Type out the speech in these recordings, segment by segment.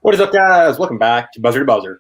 What is up, guys? Welcome back to Buzzer2Buzzer.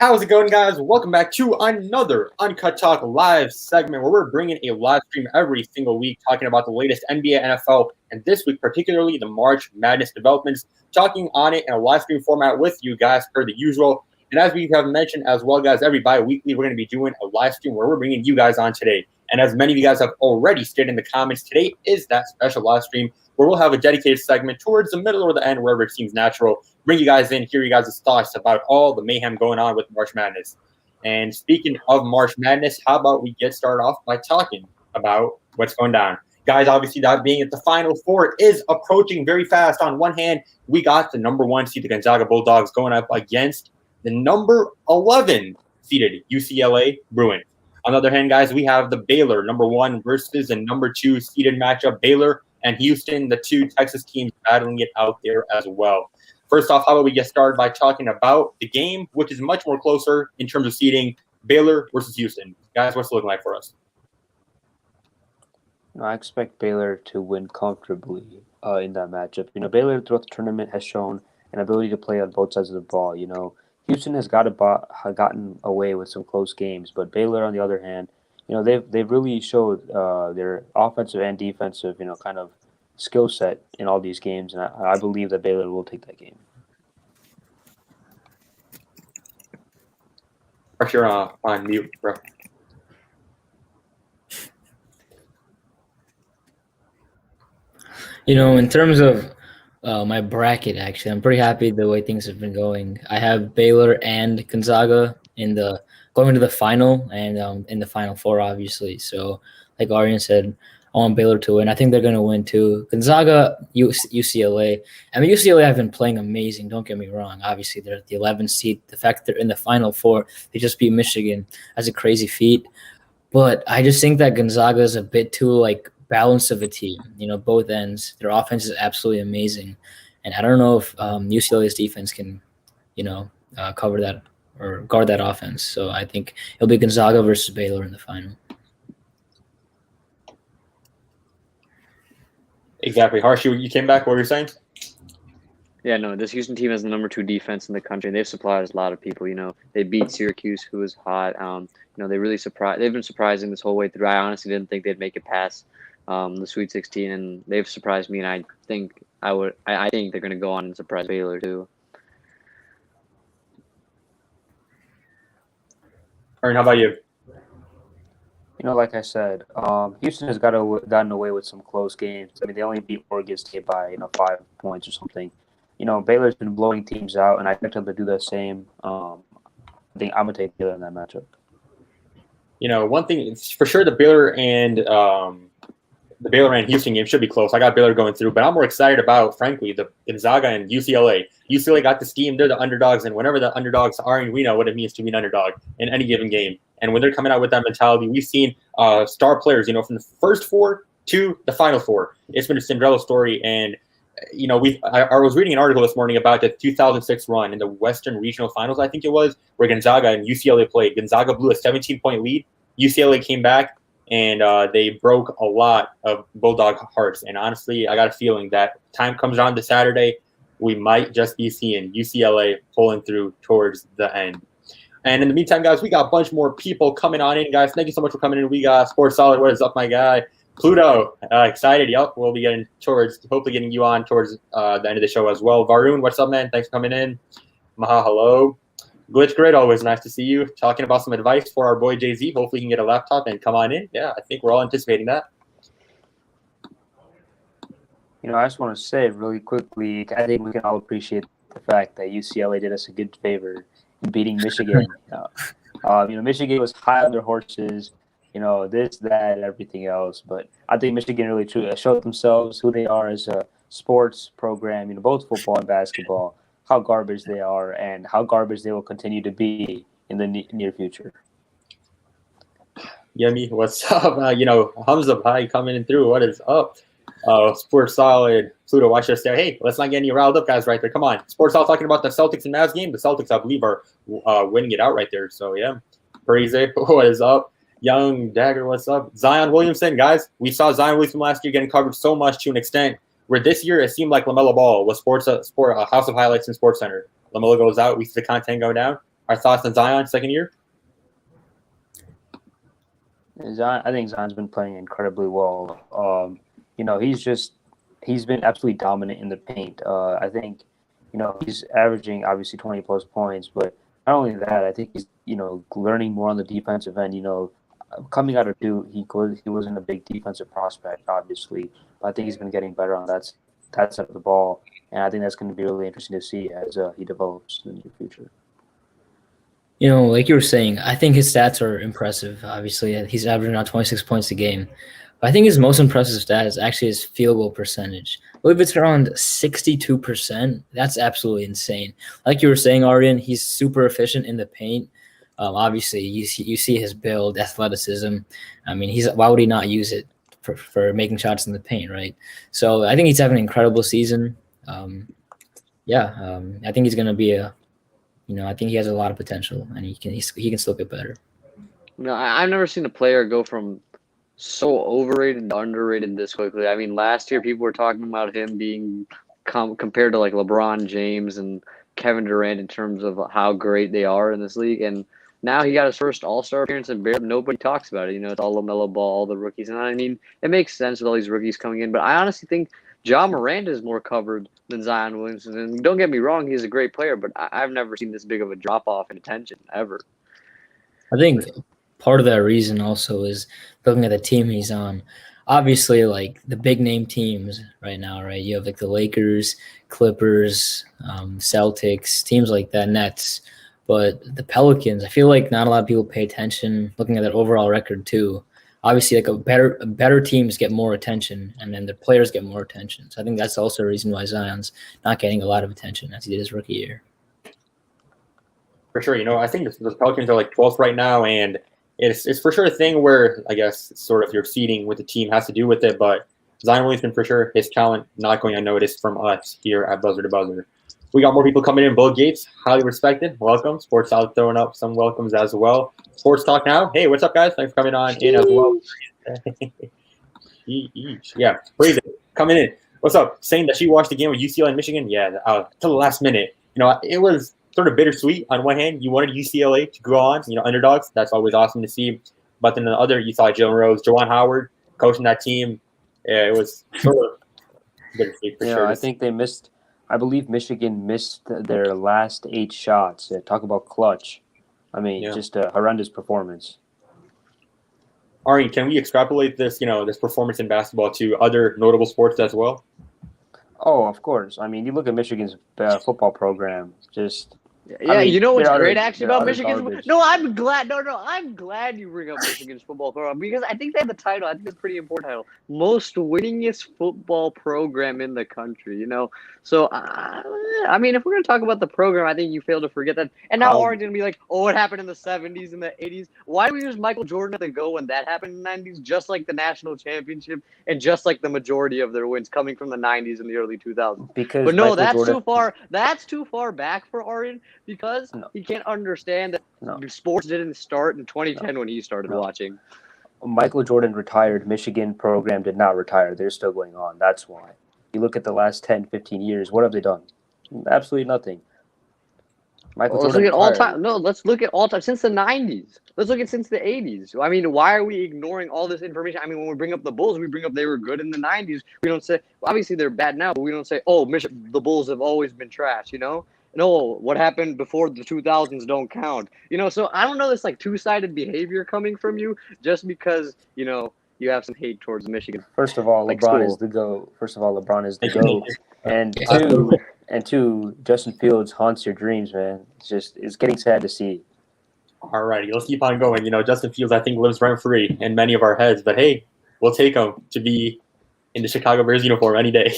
How's it going, guys? Welcome back to another Uncut Talk live segment where we're bringing a live stream every single week talking about the latest NBA, NFL, and this week particularly the March Madness developments, talking on it in a live stream format with you guys per the usual. And as we have mentioned as well, guys, every bi-weekly we're going to be doing a live stream where we're bringing you guys on today. And as many of you guys have already stated in the comments, today is that special live stream where we'll have a dedicated segment towards the middle or the end, wherever it seems natural. Bring you guys in, hear you guys' thoughts about all the mayhem going on with March Madness. And speaking of March Madness, how about we get started off by talking about what's going down? Guys, obviously that being that the Final Four is approaching very fast. On one hand, we got the number 1 seed, the Gonzaga Bulldogs, going up against the number 11 seeded UCLA Bruins. On the other hand, guys, we have the Baylor number 1 versus the number 2 seeded matchup, Baylor and Houston, the 2 Texas teams battling it out there as well. First off, how about we get started by talking about the game, which is much more closer in terms of seeding, Baylor versus Houston. Guys, what's it looking like for us? I expect Baylor to win comfortably in that matchup. Baylor throughout the tournament has shown an ability to play on both sides of the ball. Houston has gotten away with some close games, but Baylor, on the other hand, they've really showed their offensive and defensive, kind of skill set in all these games, and I believe that Baylor will take that game. You're on mute, bro. In terms of my bracket, actually, I'm pretty happy the way things have been going. I have Baylor and Gonzaga going to the final and in the Final Four, obviously. So, like Arian said, I want Baylor to win. I think they're going to win too. Gonzaga, UCLA. I mean, UCLA have been playing amazing. Don't get me wrong. Obviously, they're the 11th seed. The fact they're in the Final Four, they just beat Michigan. That's a crazy feat. But I just think that Gonzaga is a bit too balanced of a team. Both ends. Their offense is absolutely amazing, and I don't know if UCLA's defense can, cover that or guard that offense. So I think it'll be Gonzaga versus Baylor in the final. Exactly. Harsh, you came back. What were you saying? Yeah, no, this Houston team has the number 2 defense in the country. They've surprised a lot of people. They beat Syracuse, who was hot. They really surprised. They've been surprising this whole way through. I honestly didn't think they'd make it past the Sweet 16, and they've surprised me. And I think they're going to go on and surprise Baylor too. Aaron, how about you? Like I said, Houston has gotten away with some close games. I mean, they only beat Oregon State by 5 points or something. Baylor's been blowing teams out, and I expect them to do the same. I think I'm gonna take Baylor in that matchup. One thing it's for sure, the Baylor and Houston game should be close. I got Baylor going through, but I'm more excited about, frankly, the Gonzaga and UCLA. UCLA got the steam; they're the underdogs, and whenever the underdogs are, and we know what it means to be an underdog in any given game. And when they're coming out with that mentality, we've seen star players, from the first 4 to the Final Four. It's been a Cinderella story, and I was reading an article this morning about the 2006 run in the Western Regional Finals, I think it was, where Gonzaga and UCLA played. Gonzaga blew a 17-point lead. UCLA came back, and they broke a lot of Bulldog hearts. And honestly, I got a feeling that time comes around this Saturday, we might just be seeing UCLA pulling through towards the end. And in the meantime, guys, we got a bunch more people coming on in, guys. Thank you so much for coming in. We got Sports Solid. What is up, my guy? Pluto, excited. Yep, we'll be hopefully getting you on towards the end of the show as well. Varun, what's up, man? Thanks for coming in. Maha, hello. Glitch Grid, always nice to see you. Talking about some advice for our boy Jay-Z. Hopefully he can get a laptop and come on in. Yeah, I think we're all anticipating that. I just want to say really quickly, I think we can all appreciate the fact that UCLA did us a good favor in beating Michigan. Michigan was high on their horses, this, that, and everything else. But I think Michigan really truly showed themselves who they are as a sports program, both football and basketball, how garbage they are and how garbage they will continue to be in the near future. Yummy, what's up? Hamza, hi, coming in through. What is up? Sports Solid, Pluto watched us there. Hey, let's not get any riled up guys right there. Come on. Sports all talking about the Celtics and Mavs game. The Celtics, I believe, are winning it out right there. So, yeah. Praise it. What is up? Young Dagger, what's up? Zion Williamson, guys. We saw Zion Williamson last year getting covered so much to an extent where this year it seemed like LaMelo Ball was a house of highlights in Sports Center. LaMelo goes out. We see the content go down. Our thoughts on Zion second year? I think Zion's been playing incredibly well. He's been absolutely dominant in the paint. I think, he's averaging obviously 20 plus points, but not only that, I think he's, learning more on the defensive end. Coming out of Duke, he wasn't a big defensive prospect, obviously, but I think he's been getting better on that side of the ball, and I think that's going to be really interesting to see as he develops in the near future. Like you were saying, I think his stats are impressive. Obviously, he's averaging around 26 points a game. But I think his most impressive stat is actually his field goal percentage. I believe it's around 62%. That's absolutely insane. Like you were saying, Arian, he's super efficient in the paint. Obviously, you see his build, athleticism. I mean, why would he not use it for making shots in the paint, right? So I think he's having an incredible season. I think he's going to be I think he has a lot of potential, and he can still get better. I've never seen a player go from so overrated to underrated this quickly. I mean, last year people were talking about him being compared to like LeBron James and Kevin Durant in terms of how great they are in this league, and now he got his first All-Star appearance, and nobody talks about it. It's all LaMelo Ball, all the rookies, and I mean, it makes sense with all these rookies coming in, but I honestly think Ja Morant is more covered than Zion Williamson. And don't get me wrong, he's a great player, but I've never seen this big of a drop-off in attention ever. I think part of that reason also is looking at the team he's on. Obviously, like the big-name teams right now, right? You have like the Lakers, Clippers, Celtics, teams like that, Nets. But the Pelicans, I feel like not a lot of people pay attention looking at that overall record too. Obviously, like better teams get more attention, and then the players get more attention. So I think that's also a reason why Zion's not getting a lot of attention as he did his rookie year. For sure, I think the Pelicans are like 12th right now, and it's for sure a thing where I guess sort of your seeding with the team has to do with it. But Zion Williamson, for sure, his talent not going unnoticed from us here at Buzzer2Buzzer. We got more people coming in. Bill Gates, highly respected. Welcome. Sports out throwing up some welcomes as well. Sports Talk Now. Hey, what's up, guys? Thanks for coming on in as well. Yeah, praise it. Coming in. What's up? Saying that she watched the game with UCLA and Michigan. Yeah, till the last minute. It was sort of bittersweet. On one hand, you wanted UCLA to go on, underdogs. That's always awesome to see. But then the other, you saw Jalen Rose, Juwan Howard coaching that team. Yeah, it was sort of bittersweet for sure. I believe Michigan missed their last 8 shots. Talk about clutch. I mean, just a horrendous performance. Ari, can we extrapolate this, this performance in basketball to other notable sports as well? Oh, of course. I mean, you look at Michigan's football program, just... Yeah, I mean, what's great actually about Michigan's? Garbage. No, I'm glad. I'm glad you bring up Michigan's football program because I think they have the title. I think it's a pretty important title, most winningest football program in the country. So I mean, if we're gonna talk about the program, I think you fail to forget that. And now Oregon's gonna be like, oh, it happened in the '70s and the '80s. Why do we use Michael Jordan at the go when that happened in the '90s? Just like the national championship and just like the majority of their wins coming from the '90s and the early 2000s. But no, that's too far. That's too far back for Oregon. Because he can't understand that sports didn't start in 2010 when he started watching. Michael Jordan retired. Michigan program did not retire. They're still going on. That's why. You look at the last 10, 15 years, what have they done? Absolutely nothing. Let's look at all time. No, let's look at all time since the 90s. Let's look at since the 80s. I mean, why are we ignoring all this information? I mean, when we bring up the Bulls, we bring up they were good in the 90s. We don't say, obviously they're bad now, but we don't say, oh, the Bulls have always been trash, No, what happened before the 2000s don't count. So I don't know this like two-sided behavior coming from you just because, you have some hate towards Michigan. First of all, LeBron is the GOAT. And two, Justin Fields haunts your dreams, man. It's getting sad to see. All righty, let's keep on going. Justin Fields, I think, lives rent-free in many of our heads. But, hey, we'll take him to be in the Chicago Bears uniform any day.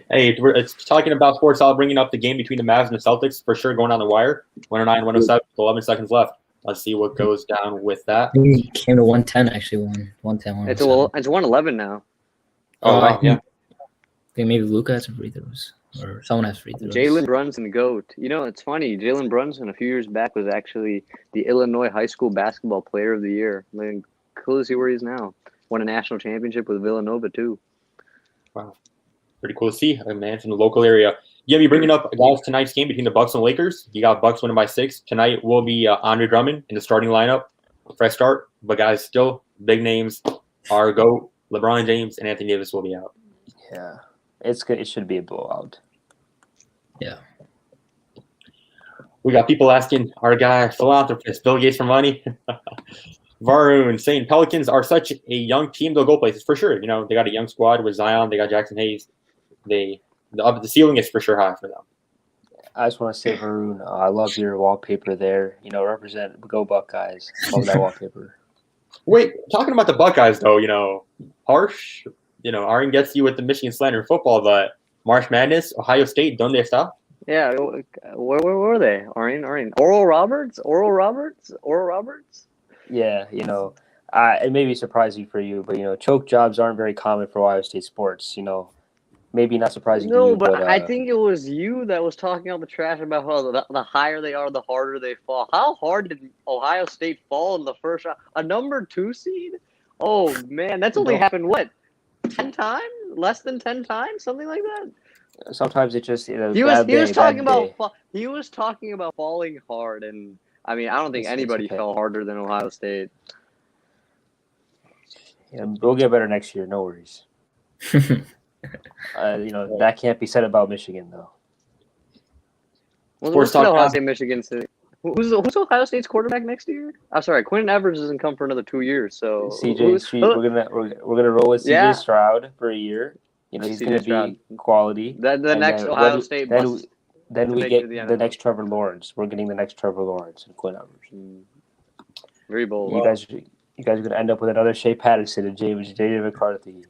Hey, it's talking about sports. I'll bringing up the game between the Mavs and the Celtics for sure going on the wire. 109, 107, 11 seconds left. Let's see what goes down with that. He came to 110, actually. 110, It's 111 now. Oh, wow, yeah. think maybe Luca has some free throws, or someone has free throws. Jalen Brunson, GOAT. You know, it's funny. Jalen Brunson, a few years back, was actually the Illinois High School Basketball Player of the Year. I mean, cool to see where he is now. Won a national championship with Villanova, too. Wow. Pretty cool to see a man from the local area. Yeah, be bringing up guys tonight's game between the Bucks and Lakers. You got Bucks winning by 6. Tonight will be Andre Drummond in the starting lineup. Fresh start, but guys, still big names. Our GOAT, LeBron James, and Anthony Davis will be out. Yeah, it's good. It should be a blowout. Yeah. We got people asking our guy, philanthropist, Bill Gates for money. Varun saying Pelicans are such a young team, they'll go places for sure. You know, they got a young squad with Zion, they got Jackson Hayes. The ceiling is for sure high for them. I just want to say, Varun, I love your wallpaper there. You know, represent Go Buckeyes. Love that wallpaper. Wait, talking about the Buckeyes though, you know, harsh. You know, Aaron gets you with the Michigan slander in football, but March Madness, Ohio State, don't they stop? Yeah, where were they? Oral Roberts? Yeah, you know, it may be surprising for you, but, you know, choke jobs aren't very common for Ohio State sports, you know. Maybe not surprising to you, No, but I think it was you that was talking all the trash about how the higher they are, the harder they fall. How hard did Ohio State fall in the first round? A number 2 seed? Oh, man, that's only happened, what, 10 times? Less than 10 times? Something like that? Sometimes it just, you know, He was talking about falling hard, and I mean, I don't think anybody fell harder than Ohio State. Yeah, we'll get better next year, no worries. You know, that can't be said about Michigan, though. Well, what's Ohio State, Michigan State? Who's Ohio State's quarterback next year? I'm sorry, Quentin Evers doesn't come for another 2 years. So we're gonna roll with CJ Stroud for a year. You know, he's gonna be quality. The next Ohio State. Then we get the next Trevor Lawrence. We're getting the next Trevor Lawrence and Quinn Evers. Very bold. You guys are gonna end up with another Shea Patterson and J.J. McCarthy.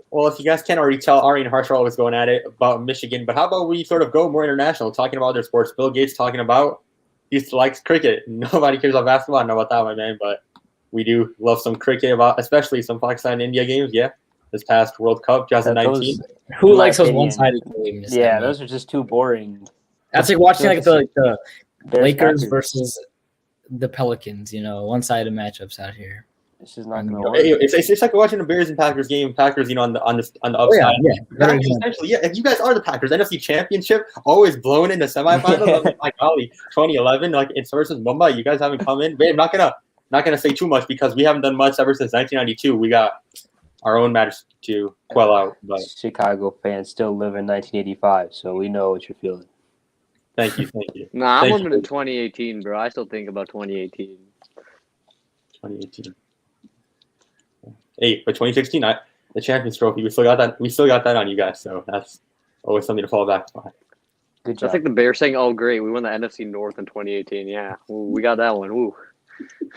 Well, if you guys can't already tell, Ari and Harsh are always going at it about Michigan, but how about we sort of go more international, talking about their sports? Bill Gates talking about he likes cricket. Nobody cares about basketball. I know about that one, man, but we do love some cricket, especially some Pakistan and India games. Yeah, this past World Cup 2019. Who likes those one-sided games? Yeah, those are just too boring. That's like watching like the Lakers versus the Pelicans. You know, one-sided matchups out here. This is not going to work. It's like watching the Bears and Packers game. Packers, you know, on the upside. Essentially, yeah. If you guys are the Packers, NFC Championship, always blown in the semifinals. Like golly, 2011, like it's versus Mumbai. You guys haven't come in. But I'm not gonna say too much because we haven't done much ever since 1992. We got our own match to quell out. But Chicago fans still live in 1985, so we know what you're feeling. Thank you. Nah, I'm living in 2018, bro. I still think about 2018. 2018. Hey, but 2016, the Champions Trophy, we still got that on you guys, so that's always something to fall back on. Good job. That's like the Bears saying, "Oh, great, we won the NFC North in 2018." Yeah, we got that one. Woo.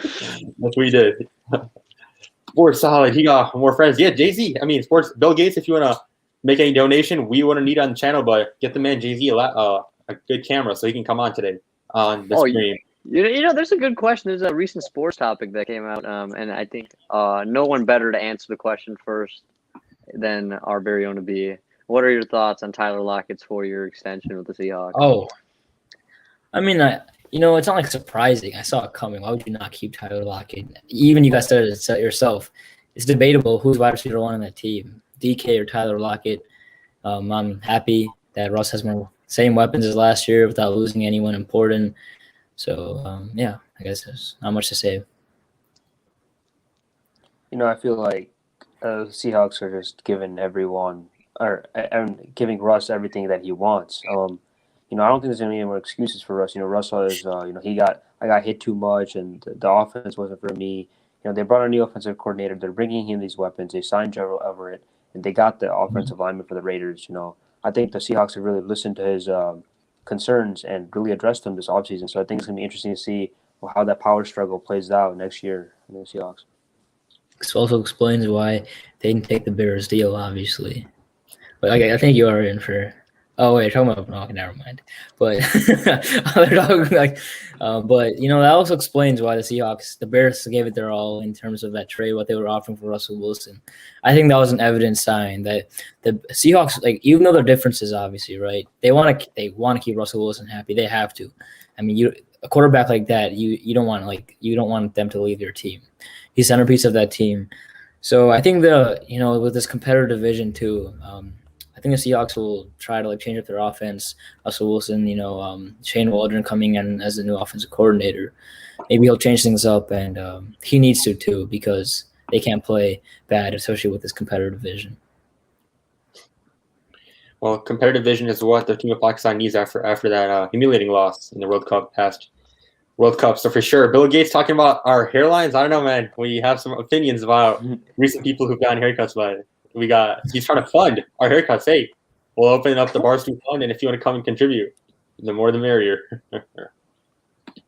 That's what we did. We're solid. He got more friends. Yeah, Jay-Z. I mean, sports. Bill Gates, if you want to make any donation, we want to need on the channel, but get the man Jay-Z a good camera so he can come on today on the screen. You know, there's a good question. There's a recent sports topic that came out, and I think no one better to answer the question first than our very own B. What are your thoughts on Tyler Lockett's 4-year extension with the Seahawks? Oh, I mean, it's not like surprising. I saw it coming. Why would you not keep Tyler Lockett? Even you guys said it yourself. It's debatable who's wide receiver 1 on that team, DK or Tyler Lockett. I'm happy that Russ has more same weapons as last year without losing anyone important. So, I guess there's not much to say. You know, I feel like Seahawks are just giving giving Russ everything that he wants. I don't think there's any more excuses for Russ. You know, Russ was, I got hit too much and the offense wasn't for me. You know, they brought a new offensive coordinator. They're bringing him these weapons. They signed Gerald Everett, and they got the offensive lineman for the Raiders. You know, I think the Seahawks have really listened to his concerns and really addressed them this offseason. So I think it's going to be interesting to see how that power struggle plays out next year in the Seahawks. This also explains why they didn't take the Bears deal, obviously. But I think you are in for Oh wait, talking about okay, never mind. But they're talking like, but that also explains why the Bears gave it their all in terms of that trade, what they were offering for Russell Wilson. I think that was an evident sign that the Seahawks, like even though there are differences, obviously, right? They want to keep Russell Wilson happy. They have to. I mean, a quarterback like that, you don't want them to leave your team. He's centerpiece of that team. So I think with this competitive division too. I think the Seahawks will try to change up their offense. Russell Wilson, Shane Waldron coming in as the new offensive coordinator. Maybe he'll change things up, and he needs to too because they can't play bad, especially with this competitive division. Well, competitive vision is what the team of Pakistan needs after that humiliating loss in the past World Cup. So for sure, Bill Gates talking about our hairlines. I don't know, man. We have some opinions about recent people who've gotten haircuts, but he's trying to fund our haircuts. Hey, we'll open up the Buzzer2 Fund, and if you want to come and contribute, the more the merrier.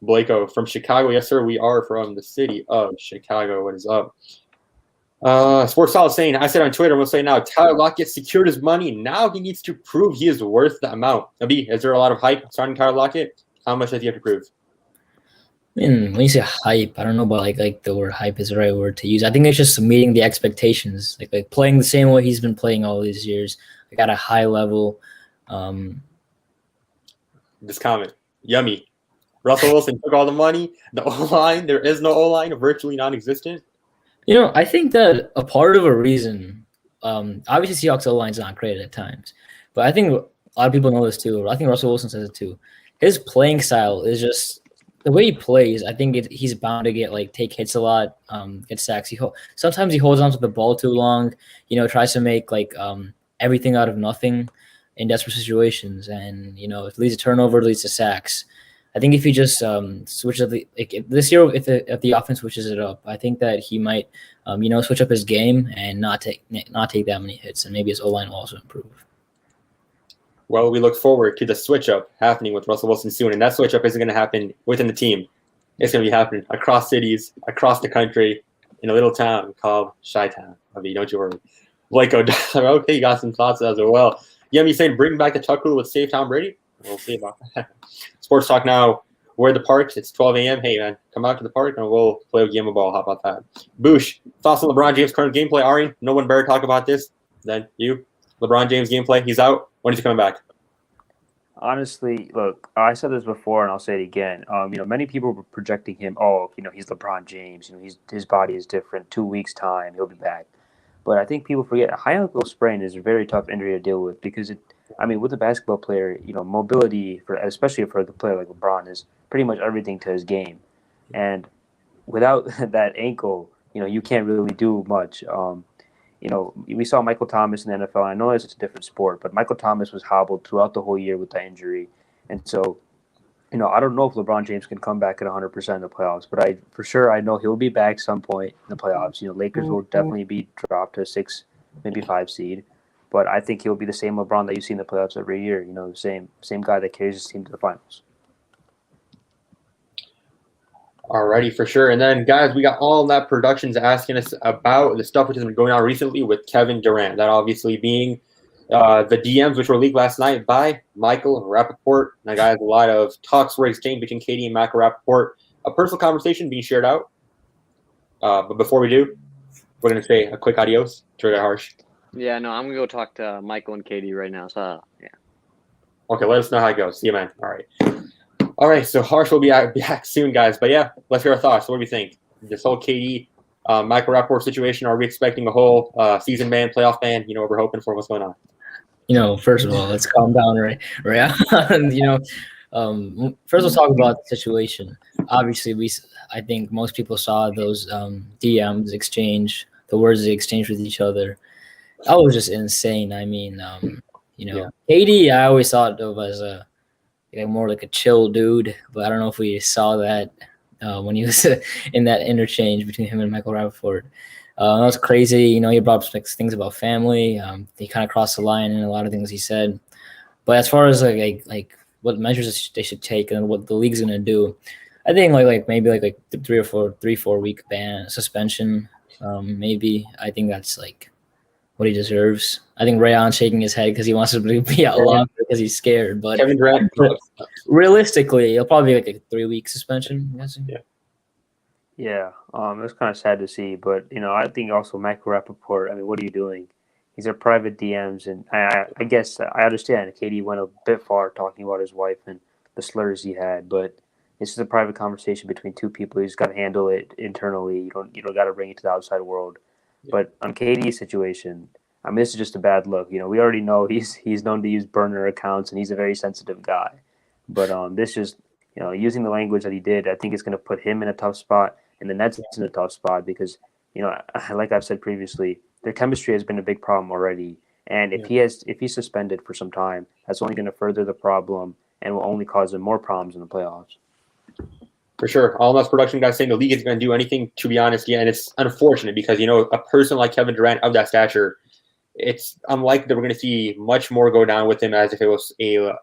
Blako from Chicago. Yes, sir. We are from the city of Chicago. What is up? Sports Solid saying, I said on Twitter, we'll say now, Tyler Lockett secured his money. Now he needs to prove he is worth the amount. Nabi, is there a lot of hype surrounding Tyler Lockett? How much does he have to prove? I mean, when you say hype, I don't know about like the word hype is the right word to use. I think it's just meeting the expectations, like playing the same way he's been playing all these years, like at a high level. This comment, yummy. Russell Wilson took all the money. The O-line, there is no O-line, virtually non-existent. I think that a part of a reason, obviously Seahawks O-line is not great at times, but I think a lot of people know this too. I think Russell Wilson says it too. His playing style is just the way he plays. I think he's bound to get take hits a lot, get sacks. Sometimes he holds on to the ball too long. Tries to make everything out of nothing in desperate situations, and it leads to turnover, it leads to sacks. I think if he just switches this year, if the offense switches it up, I think that he might, switch up his game and not take that many hits, and maybe his O-line will also improve. Well, we look forward to the switch up happening with Russell Wilson soon, and that switch up isn't going to happen within the team. It's going to be happening across cities, across the country, in a little town called Chi-Town. I mean, don't you worry. Blako, okay, you got some thoughts as well. Yemi saying, bring back the Tuck rule with save Tom Brady. We'll see about that. Sports Talk now. We're at the park. It's 12 a.m. Hey, man, come out to the park and we'll play a game of ball. How about that? Boosh, thoughts on LeBron James' current gameplay? Ari, no one better talk about this than you. LeBron James gameplay, he's out. When is he coming back? Honestly, look, I said this before and I'll say it again. Many people were projecting him, he's LeBron James. His body is different. 2 weeks' time, he'll be back. But I think people forget a high ankle sprain is a very tough injury to deal with because with a basketball player, mobility especially for the player like LeBron is pretty much everything to his game. And without that ankle, you can't really do much. We saw Michael Thomas in the NFL. I know it's a different sport, but Michael Thomas was hobbled throughout the whole year with that injury. And so, I don't know if LeBron James can come back at 100% in the playoffs, but I know he'll be back some point in the playoffs. Lakers will definitely be dropped to 6, maybe 5 seed. But I think he'll be the same LeBron that you see in the playoffs every year. The same guy that carries his team to the finals. Alrighty, for sure. And then, guys, we got all that productions asking us about the stuff which has been going on recently with Kevin Durant. That obviously being the DMs which were leaked last night by Michael Rappaport. Now, guys, a lot of talks were exchanged between Katie and Michael Rappaport. A personal conversation being shared out. But before we do, we're going to say a quick adios. Trigger harsh. Yeah, no, I'm going to go talk to Michael and Katie right now. So, yeah. Okay, let us know how it goes. See you, man. All right, so Harsh will be back soon, guys. But, yeah, let's hear our thoughts. What do we think? This whole Katie, Michael Rappaport situation, are we expecting a whole season ban, playoff ban? What we're hoping for? What's going on? First of all, let's calm down, right? First we'll talk about the situation. Obviously, I think most people saw those DMs exchange, the words they exchanged with each other. That was just insane. I mean, Katie, I always thought of as more like a chill dude, but I don't know if we saw that when he was in that interchange between him and Michael Rappaport. That was crazy. He brought up things about family. He kind of crossed the line in a lot of things he said. But as far as like what measures they should take and what the league's gonna do, I think maybe 3 or 4 week ban suspension. Maybe I think that's what he deserves. I think Rayon's shaking his head because he wants him to be out longer because he's scared. But Kevin Durant, realistically, it'll probably be like a 3-week suspension. I'm guessing. Yeah. Yeah, it's kind of sad to see, but I think also Michael Rappaport. I mean, what are you doing? These are private DMs, and I guess I understand. KD went a bit far talking about his wife and the slurs he had, but this is a private conversation between two people. You just got to handle it internally. You don't got to bring it to the outside world. Yeah. But on KD's situation, I mean, this is just a bad look. We already know he's known to use burner accounts, and he's a very sensitive guy. But this just using the language that he did, I think it's going to put him in a tough spot, and the Nets in a tough spot because like I've said previously, their chemistry has been a big problem already. And if he's suspended for some time, that's only going to further the problem and will only cause him more problems in the playoffs. For sure. All us production guys saying the league is going to do anything, to be honest. Yeah, and it's unfortunate because, a person like Kevin Durant of that stature, it's unlikely that we're going to see much more go down with him as if it was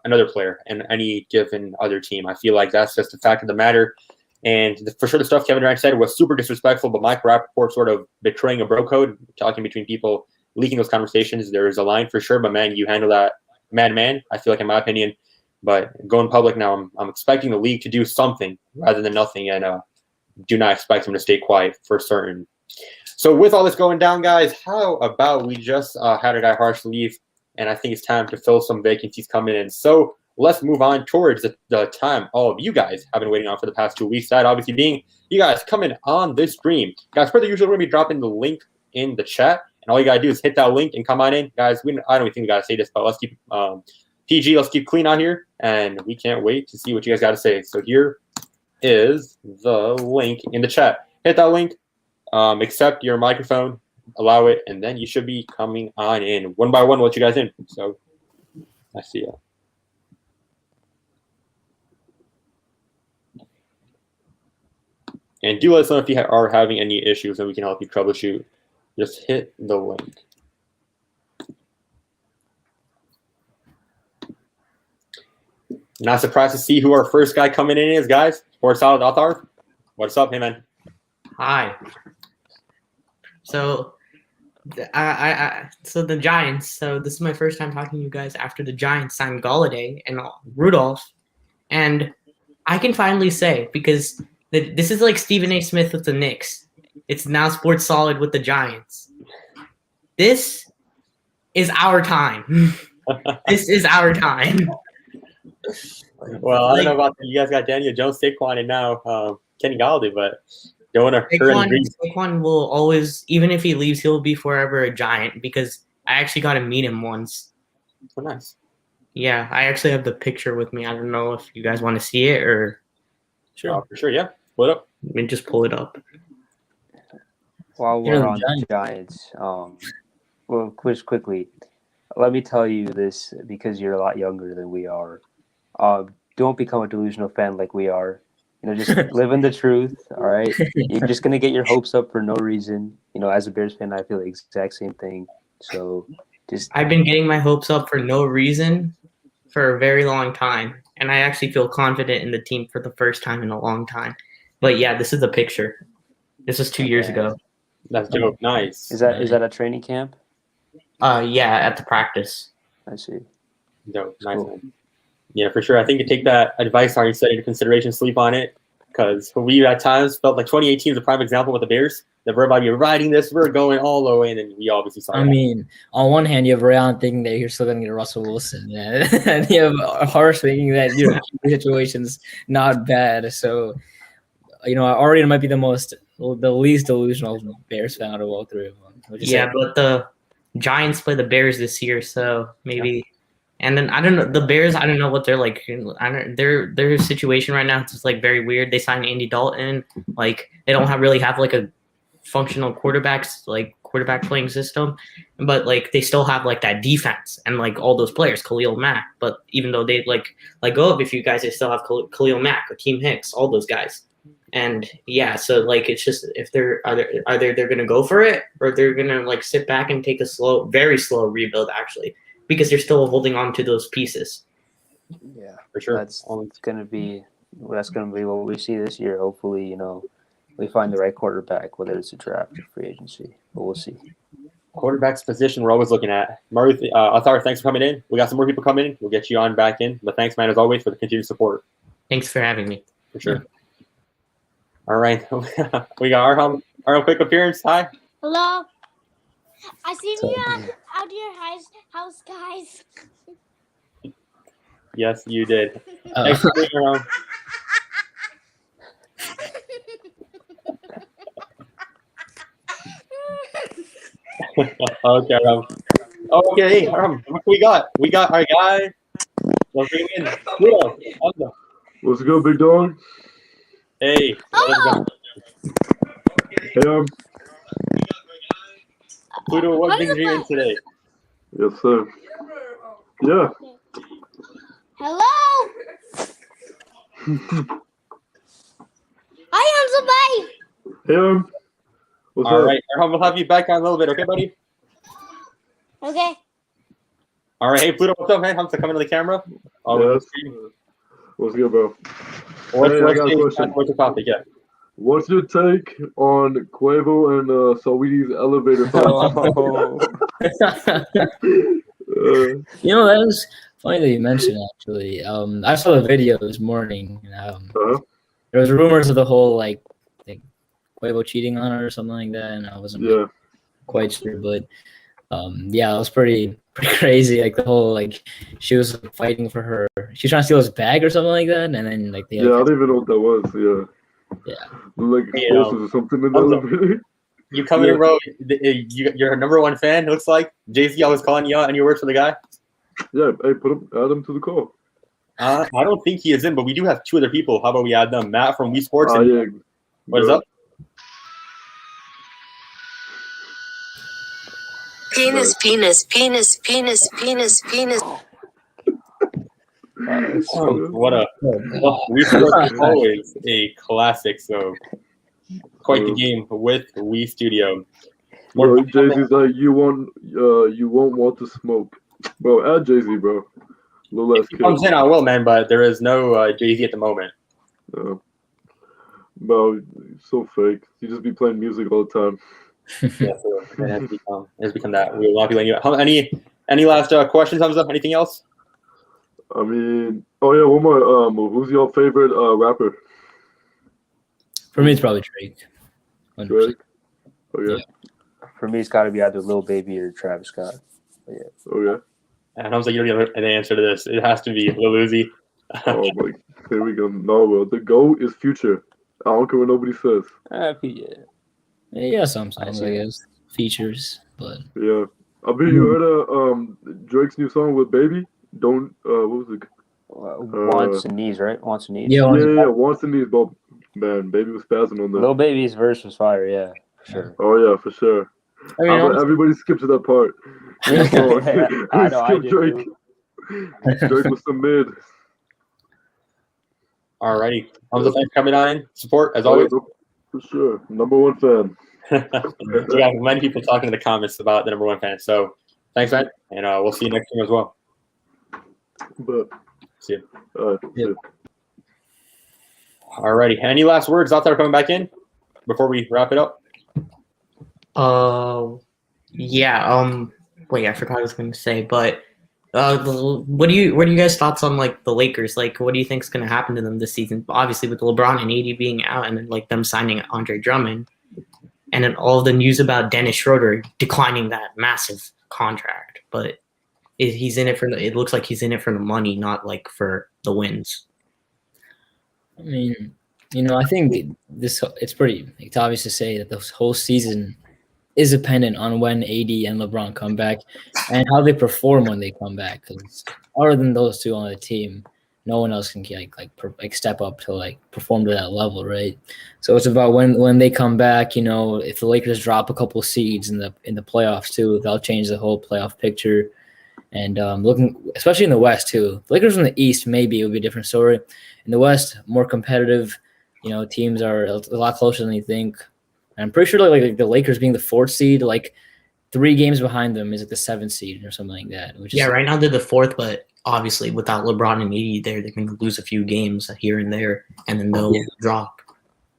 another player in any given other team. I feel like that's just the fact of the matter. And for sure, the stuff Kevin Durant said was super disrespectful, but Mike Rappaport sort of betraying a bro code, talking between people, leaking those conversations. There is a line for sure, but man, you handle that man, I feel like, in my opinion. But going public now, I'm expecting the league to do something rather than nothing, and do not expect him to stay quiet for certain. So with all this going down, guys, how about we just had a guy Harsh leave, and I think it's time to fill some vacancies coming in. So let's move on towards the time all of you guys have been waiting on for the past 2 weeks. That obviously being you guys coming on this stream. Guys, per the usual, we're going to be dropping the link in the chat, and all you got to do is hit that link and come on in. Guys, I don't even think we got to say this, but let's keep PG, let's keep clean out here, and we can't wait to see what you guys got to say. So here is the link in the chat. Hit that link, accept your microphone, allow it, and then you should be coming on in. One by one, we'll let you guys in. So I see you. And do let us know if you are having any issues and we can help you troubleshoot. Just hit the link. Not surprised to see who our first guy coming in is, guys. Sports Solid Author. What's up, hey man? Hi. So, so the Giants. So this is my first time talking to you guys after the Giants signed Galladay and Rudolph, and I can finally say because this is like Stephen A. Smith with the Knicks. It's now Sports Solid with the Giants. This is our time. This is our time. Well, I don't know about you guys got Daniel Jones, Saquon, and now Kenny Galladay, but don't want to hurt any dreams. Saquon will always, even if he leaves, he'll be forever a Giant because I actually got to meet him once. Oh, nice. Yeah, I actually have the picture with me. I don't know if you guys want to see it or. Sure, for sure, yeah. Pull it up. Let me just pull it up. While we're on the Giants, well, quickly, let me tell you this because you're a lot younger than we are. Don't become a delusional fan like we are. Just live in the truth, all right? You're just going to get your hopes up for no reason. As a Bears fan, I feel the exact same thing. So I've been getting my hopes up for no reason for a very long time. And I actually feel confident in the team for the first time in a long time. But yeah, this is the picture. This was 2 years ago. That's dope. Nice. Is that a training camp? Yeah, at the practice. I see. Dope. Nice. Cool. Yeah, for sure. I think you take that advice on instead into consideration, sleep on it, because we at times felt like 2018 is a prime example with the Bears. That we're about to be riding this, we're going all the way, and then we obviously saw. I mean, on one hand, you have Rayon thinking that you're still going to get Russell Wilson, yeah. And you have Harsh thinking that your situation's not bad. So, already might be the least delusional Bears fan out of all three of them. Yeah, but the Giants play the Bears this year, so maybe. Yeah. And then I don't know the Bears. I don't know what they're like. Their situation right now is just like very weird. They signed Andy Dalton. Like they don't really have like a functional quarterback playing system, but like they still have like that defense and like all those players, Khalil Mack. But even though they like go up, if you guys, they still have Khalil Mack, Akeem Hicks, all those guys. And yeah, so like it's just if they're either they're gonna go for it or they're gonna like sit back and take a very slow rebuild actually. Because they're still holding on to those pieces. Yeah, for sure. That's gonna be what we see this year. Hopefully, we find the right quarterback, whether it's a draft or free agency. But we'll see. Quarterback's position we're always looking at. Murray, Athar, thanks for coming in. We got some more people coming in. We'll get you on back in. But thanks, man, as always, for the continued support. Thanks for having me. For sure. All right. We got Arham. Arham, quick appearance. Hi. Hello. I seen you out to your house, guys. Yes, you did. Thanks for being around. Okay, okay, what we got? We got our guy. Let's bring him in. Pluto. What's good, big dog? Hey. Oh. Hey, Pluto, what brings you in today? Yes, sir. Yeah. Hello. Hi, I'm somebody. Hey, what's All up? right, Arham, we'll have you back on a little bit, okay, buddy? Okay. All right, hey, Pluto, what's up, man? Hamza, come into the camera. Yes. What's good, bro? What's I got a question. the topic? Yeah. What's your take on Quavo and Saweetie's elevator You know, that was funny that you mentioned, actually. I saw the video this morning. There was rumors of the whole, like Quavo cheating on her or something like that, and I wasn't quite sure. But, yeah, it was pretty crazy. Like, the whole, she was fighting for her. She was trying to steal his bag or something like that, and then, I don't even know what that was, Yeah. Like explosives or something in the elevator. You come in, bro. You're a number one fan, it looks like. Jay-Z always calling you out any words for the guy? Yeah, hey, add him to the call. I don't think he is in, but we do have two other people. How about we add them? Matt from Wii Sports. And what is up? Penis, penis, penis, penis, penis, penis. What a Wii Sports is always a classic. So quite the game with Wii Studio. Jay-Z's like, you won't want to smoke, bro. Add Jay-Z, bro. Little if he comes in, I will, man. But there is no Jay-Z at the moment. Bro, so fake. You just be playing music all the time. Yeah, so it has become that. We will not be letting you out. Any last questions, Hamza? Anything else? I mean, oh yeah, one more. Who's your favorite rapper? For me, it's probably Drake. 100%. Drake? Oh yeah. For me, it's got to be either Lil Baby or Travis Scott. But yeah. Oh yeah. And I was like, you don't have an answer to this. It has to be Lil Uzi. Oh my, here we go. No, bro. The GOAT is Future. I don't care what nobody says. Yeah, some songs, I guess. Features, but yeah. I bet you heard Drake's new song with Baby. Don't what was it? Wants and Needs, right? Wants and Needs. Yeah. Wants and Needs, but man, Baby was spazzing on that. Lil Baby's verse was fire, yeah, for sure. Oh yeah, for sure. I mean, everybody skips to that part. I know, I did Drake. Drake was the mid. Alrighty. Hamza, thanks for coming on in. Support, as always. For sure. Number one fan. We got many people talking in the comments about the number one fan. So thanks, man. And we'll see you next time as well. But see you. Alrighty. Any last words out there coming back in before we wrap it up? Yeah. Wait, I forgot what I was going to say, but what are you guys' thoughts on the Lakers? What do you think is going to happen to them this season? Obviously, with LeBron and AD being out, and then them signing Andre Drummond, and then all the news about Dennis Schroeder declining that massive contract. But he's in it for it looks like he's in it for the money, not for the wins. I mean, I think it's obvious to say that this whole season is dependent on when AD and LeBron come back and how they perform when they come back. Because other than those two on the team, no one else can step up to perform to that level, right? So it's about when they come back. If the Lakers drop a couple seeds in the playoffs too, that'll change the whole playoff picture. And looking, especially in the West too, the Lakers in the East maybe it would be a different story. In the West, more competitive. Teams are a lot closer than you think. And I'm pretty sure the Lakers being the 4th seed, 3 games behind them is the 7th seed or something like that. Right now they're the 4th, but obviously without LeBron and AD there, they can lose a few games here and there, and then they'll drop.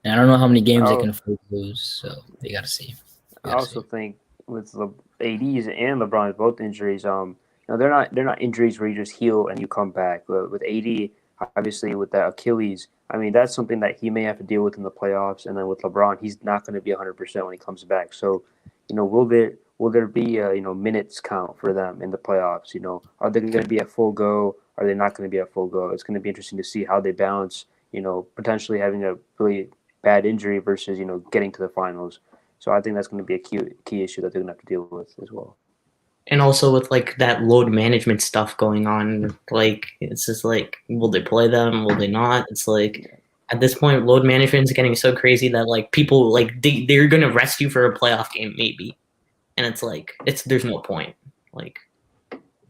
And I don't know how many games they can afford to lose, so they got to see. I also think with AD's and LeBron's both injuries, they're not injuries where you just heal and you come back. But with AD, obviously with that Achilles, I mean that's something that he may have to deal with in the playoffs. And then with LeBron, he's not going to be 100% when he comes back. So, will there be minutes count for them in the playoffs? Are they going to be at full go? Are they not going to be at full go? It's going to be interesting to see how they balance, potentially having a really bad injury versus, getting to the finals. So I think that's going to be a key issue that they're going to have to deal with as well. And also with like that load management stuff going on, like it's just like, will they play them? Will they not? It's like at this point, load management is getting so crazy that like people like they're going to rest you for a playoff game maybe, and it's like there's no point. Like,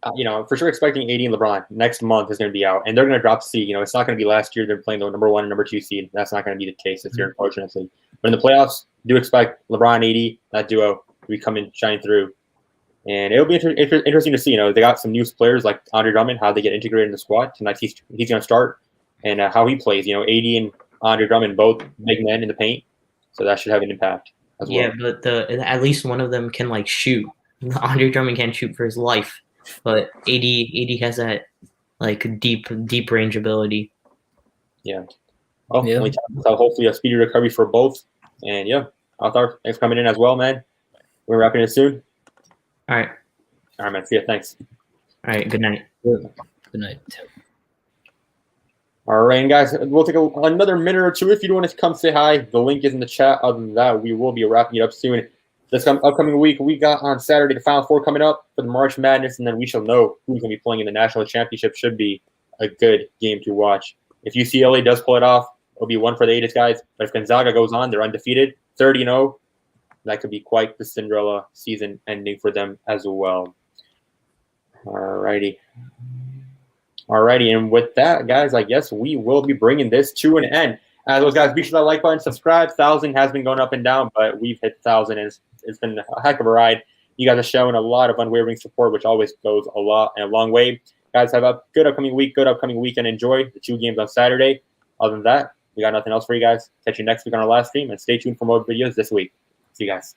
for sure, expecting AD and LeBron next month is going to be out, and they're going to drop seed. It's not going to be last year. They're playing the number 1 and number 2 seed. That's not going to be the case this year, unfortunately. But in the playoffs, do expect LeBron, AD, that duo to be coming shining through. And it'll be interesting to see. They got some new players like Andre Drummond, how they get integrated in the squad. Tonight he's going to start, and how he plays. AD and Andre Drummond, both big men in the paint, so that should have an impact as well. Yeah, but at least one of them can like shoot. Andre Drummond can't shoot for his life, but AD has that like deep range ability. Yeah. Well, yeah. So hopefully a speedy recovery for both. And yeah, Arthur, thanks for coming in as well, man. We're wrapping it soon. All right, man. See ya. Thanks. All right. Good night. Good night. All right, and guys, we'll take another minute or two if you want to come say hi. The link is in the chat. Other than that, we will be wrapping it up soon. This upcoming week, we got on Saturday the Final Four coming up for the March Madness, and then we shall know who's going to be playing in the National Championship. Should be a good game to watch. If UCLA does pull it off, it'll be one for the Atis guys. But if Gonzaga goes on, they're undefeated, 30-0. That could be quite the Cinderella season ending for them as well. Alrighty, and with that, guys, I guess we will be bringing this to an end. As always, guys, be sure to like button, subscribe. 1,000 has been going up and down, but we've hit 1,000, and it's been a heck of a ride. You guys are showing a lot of unwavering support, which always goes a long way. Guys, have a good upcoming week, good upcoming weekend. Enjoy the 2 games on Saturday. Other than that, we got nothing else for you guys. Catch you next week on our last stream, and stay tuned for more videos this week. See you guys.